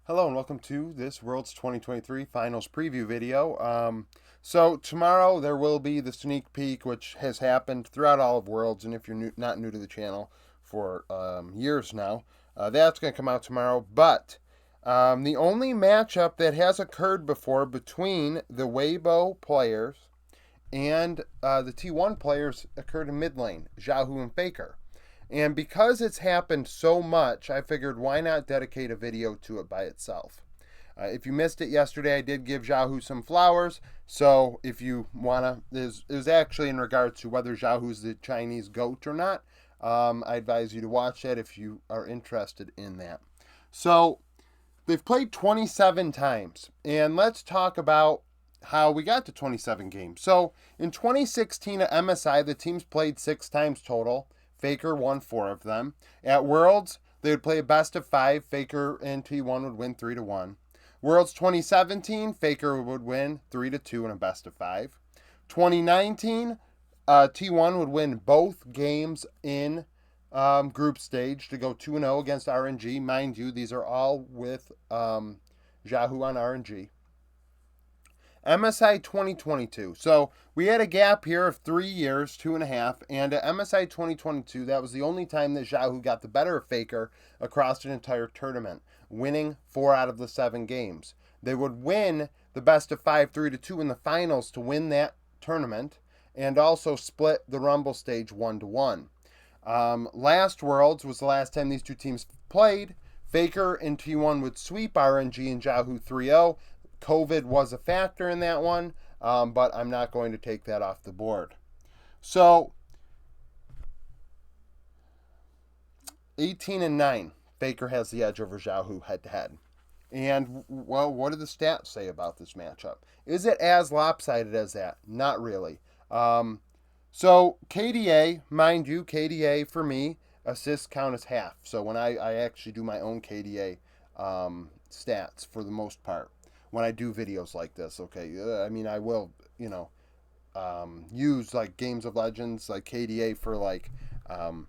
Hello and welcome to this Worlds 2023 Finals preview video. So tomorrow there will be the sneak peek, which has happened throughout all of Worlds, and if you're not new to the channel for years now, that's going to come out tomorrow. But the only matchup that has occurred before between the Weibo players and the T1 players occurred in mid lane, Xiaohu and Faker. And because it's happened so much, I figured why not dedicate a video to it by itself. If you missed it yesterday, I did give Xiaohu some flowers. So if you want to, it was actually in regards to whether Xiaohu is the Chinese GOAT or not. I advise you to watch that if you are interested in that. So they've played 27 times. And let's talk about how we got to 27 games. So in 2016 at MSI, the teams played 6 times total. Faker won 4 of them. At Worlds, they would play a best of 5. Faker and T1 would win 3-1. Worlds 2017, Faker would win 3-2 in a best of 5. 2019, T1 would win both games in group stage to go 2-0 against RNG. Mind you, these are all with Xiaohu on RNG. MSI 2022. So we had a gap here of 3 years, 2.5, and at MSI 2022, that was the only time that Xiaohu got the better of Faker across an entire tournament, winning 4 out of the 7 games. They would win the best of 5, 3-2 in the finals to win that tournament, and also split the Rumble stage 1-1. Last Worlds was the last time these two teams played. Faker and T1 would sweep RNG and Xiaohu 3-0. COVID was a factor in that one, but I'm not going to take that off the board. So, 18-9, Faker has the edge over Xiaohu head-to-head. And, well, what do the stats say about this matchup? Is it as lopsided as that? Not really. So, KDA, mind you, KDA for me, assists count as half. So when I actually do my own KDA stats for the most part, when I do videos like this, okay, I mean, I will, use like Games of Legends, like KDA for like, preview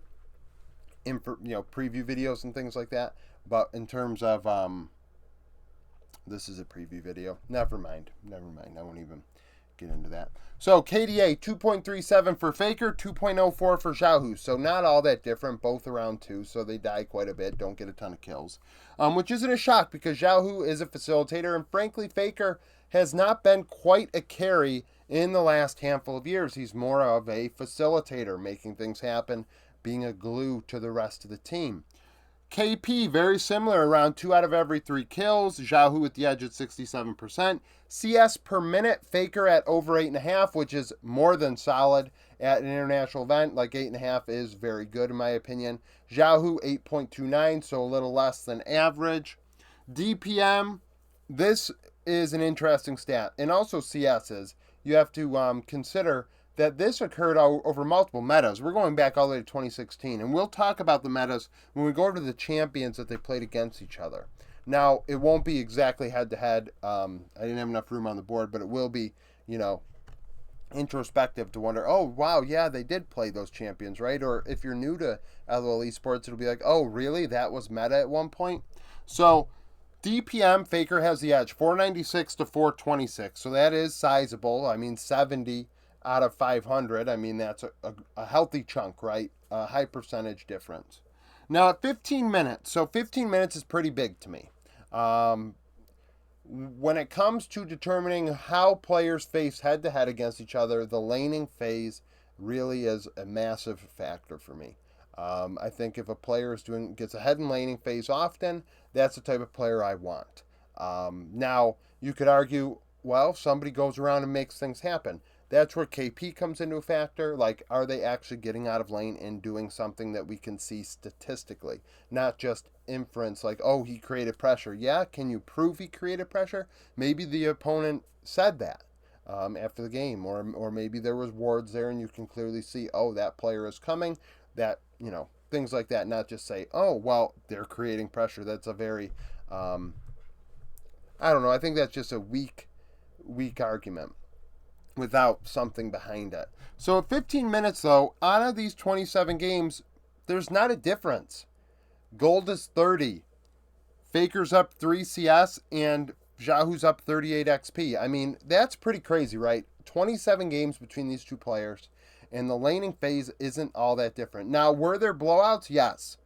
videos and things like that. But in terms of, this is a preview video. Never mind. I won't even get into that. So KDA 2.37 for Faker, 2.04 for Xiaohu. So not all that different, both around 2. So they die quite a bit, don't get a ton of kills. Which isn't a shock because Xiaohu is a facilitator, and frankly, Faker has not been quite a carry in the last handful of years. He's more of a facilitator, making things happen, being a glue to the rest of the team. KP, very similar, around 2 out of every 3 kills. Xiaohu with the edge at 67%. CS per minute, Faker at over 8.5, which is more than solid at an international event. Like 8.5 is very good in my opinion. Xiaohu 8.29, so a little less than average. DPM, this is an interesting stat. And also CS's. You have to consider that this occurred over multiple metas. We're going back all the way to 2016, and we'll talk about the metas when we go over to the champions that they played against each other. Now, it won't be exactly head-to-head. I didn't have enough room on the board, but it will be, introspective to wonder, oh, wow, yeah, they did play those champions, right? Or if you're new to LOL Esports, it'll be like, oh, really? That was meta at one point? So, DPM, Faker has the edge, 496 to 426. So that is sizable. I mean, 70 out of 500. I mean, that's a healthy chunk, right? A high percentage difference. Now at 15 minutes, so 15 minutes is pretty big to me. When it comes to determining how players face head-to-head against each other, the laning phase really is a massive factor for me. I think if a player gets ahead in laning phase often, that's the type of player I want. Now, you could argue, well, somebody goes around and makes things happen. That's where KP comes into a factor. Like, are they actually getting out of lane and doing something that we can see statistically? Not just inference like, oh, he created pressure. Yeah, can you prove he created pressure? Maybe the opponent said that after the game. Or maybe there was wards there and you can clearly see, oh, that player is coming. That, things like that. Not just say, oh, well, they're creating pressure. That's a very, I don't know. I think that's just a weak argument without something behind it. So at 15 minutes, though, out of these 27 games, there's not a difference. Gold is 30. Faker's up 3 CS, and Xiaohu's up 38 XP. I mean, that's pretty crazy, right? 27 games between these two players, and the laning phase isn't all that different. Now, were there blowouts? Yes,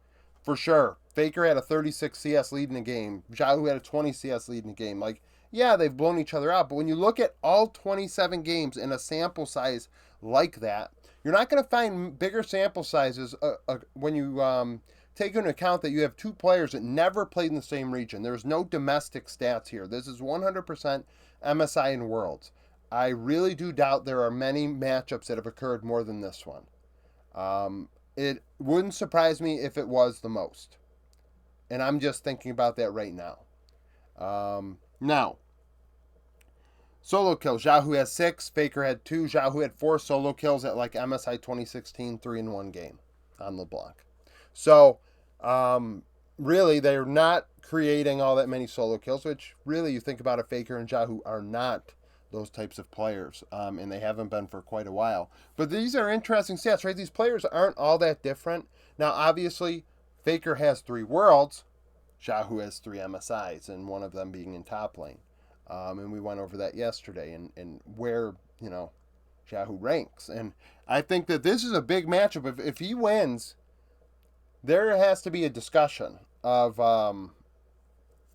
for sure. Faker had a 36 CS lead in a game. Xiaohu had a 20 CS lead in a game. Like, yeah, they've blown each other out, but when you look at all 27 games in a sample size like that, you're not going to find bigger sample sizes when you take into account that you have two players that never played in the same region. There's no domestic stats here. This is 100% MSI and Worlds. I really do doubt there are many matchups that have occurred more than this one. It wouldn't surprise me if it was the most. And I'm just thinking about that right now. Now, solo kills. Xiaohu has 6. Faker had 2. Xiaohu had 4 solo kills at like MSI 2016, 3-in-1 game on LeBlanc. So, really, they're not creating all that many solo kills, which really you think about it, Faker and Xiaohu are not those types of players, and they haven't been for quite a while. But these are interesting stats, right? These players aren't all that different. Now, obviously, Faker has 3 worlds. Xiaohu has 3 MSIs, and one of them being in top lane. And we went over that yesterday, and where, Xiaohu ranks. And I think that this is a big matchup. If he wins, there has to be a discussion of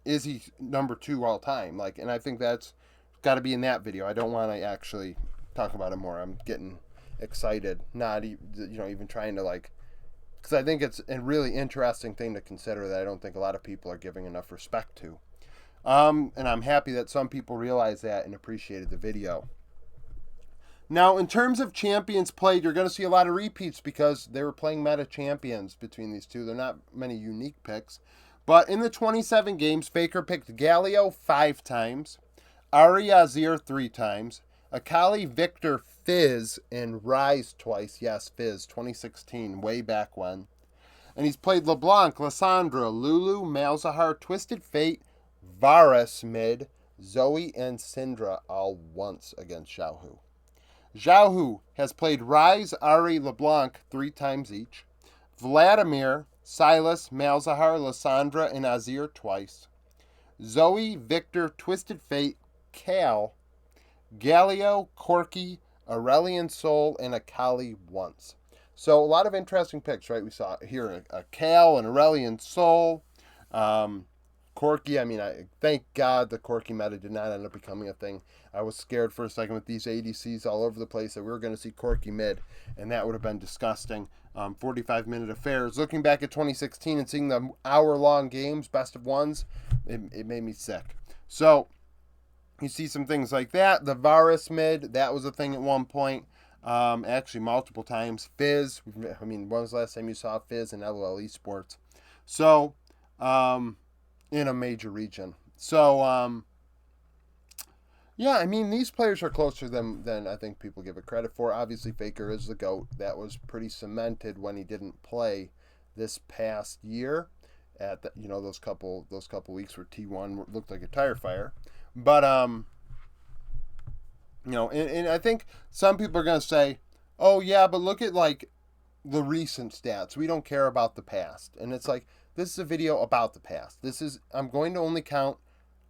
is he number 2 all time? And I think that's got to be in that video. I don't want to actually talk about it more. I'm getting excited, not even trying to because I think it's a really interesting thing to consider that I don't think a lot of people are giving enough respect to. And I'm happy that some people realized that and appreciated the video. Now, in terms of champions played, you're going to see a lot of repeats because they were playing meta champions between these two. They're not many unique picks. But in the 27 games, Faker picked Galio 5 times, Ari Azir 3 times, Akali, Victor, Fizz, and Ryze twice. Yes, Fizz, 2016, way back when. And he's played LeBlanc, Lissandra, Lulu, Malzahar, Twisted Fate, Varus mid, Zoe, and Syndra all once against Xiaohu. Xiaohu has played Ryze, Ari, LeBlanc 3 times each, Vladimir, Silas, Malzahar, Lissandra, and Azir twice, Zoe, Victor, Twisted Fate, Cal, Galio, Corki, Aurelion Sol, and Akali once. So a lot of interesting picks, right? We saw here a Cal, and Aurelion Sol, Corki. I mean, thank God the Corki meta did not end up becoming a thing. I was scared for a second with these ADCs all over the place that we were going to see Corki mid, and that would have been disgusting. 45-minute affairs. Looking back at 2016 and seeing the hour-long games, best of ones, it made me sick. So you see some things like that. The Varus mid, that was a thing at one point. Actually, multiple times. Fizz. I mean, when was the last time you saw Fizz in LOL Esports? So, in a major region. So, yeah, I mean, these players are closer than I think people give it credit for. Obviously, Faker is the GOAT. That was pretty cemented when he didn't play this past year at those couple weeks where T1 looked like a tire fire. But, and I think some people are going to say, oh, yeah, but look at, the recent stats. We don't care about the past. And it's like, this is a video about the past. I'm going to only count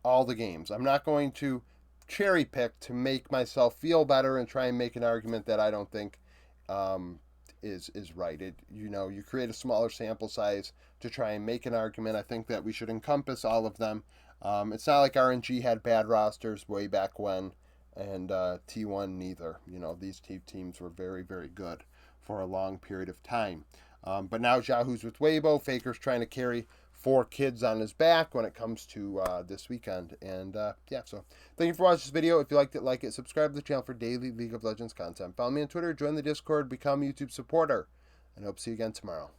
all the games. I'm not going to cherry pick to make myself feel better and try and make an argument that I don't think is right. You create a smaller sample size to try and make an argument. I think that we should encompass all of them. It's not like RNG had bad rosters way back when, and T1 neither. These teams were very, very good for a long period of time. But now Xiaohu's with Weibo. Faker's trying to carry 4 kids on his back when it comes to this weekend. And yeah, so thank you for watching this video. If you liked it, like it. Subscribe to the channel for daily League of Legends content. Follow me on Twitter, join the Discord, become a YouTube supporter. And I hope to see you again tomorrow.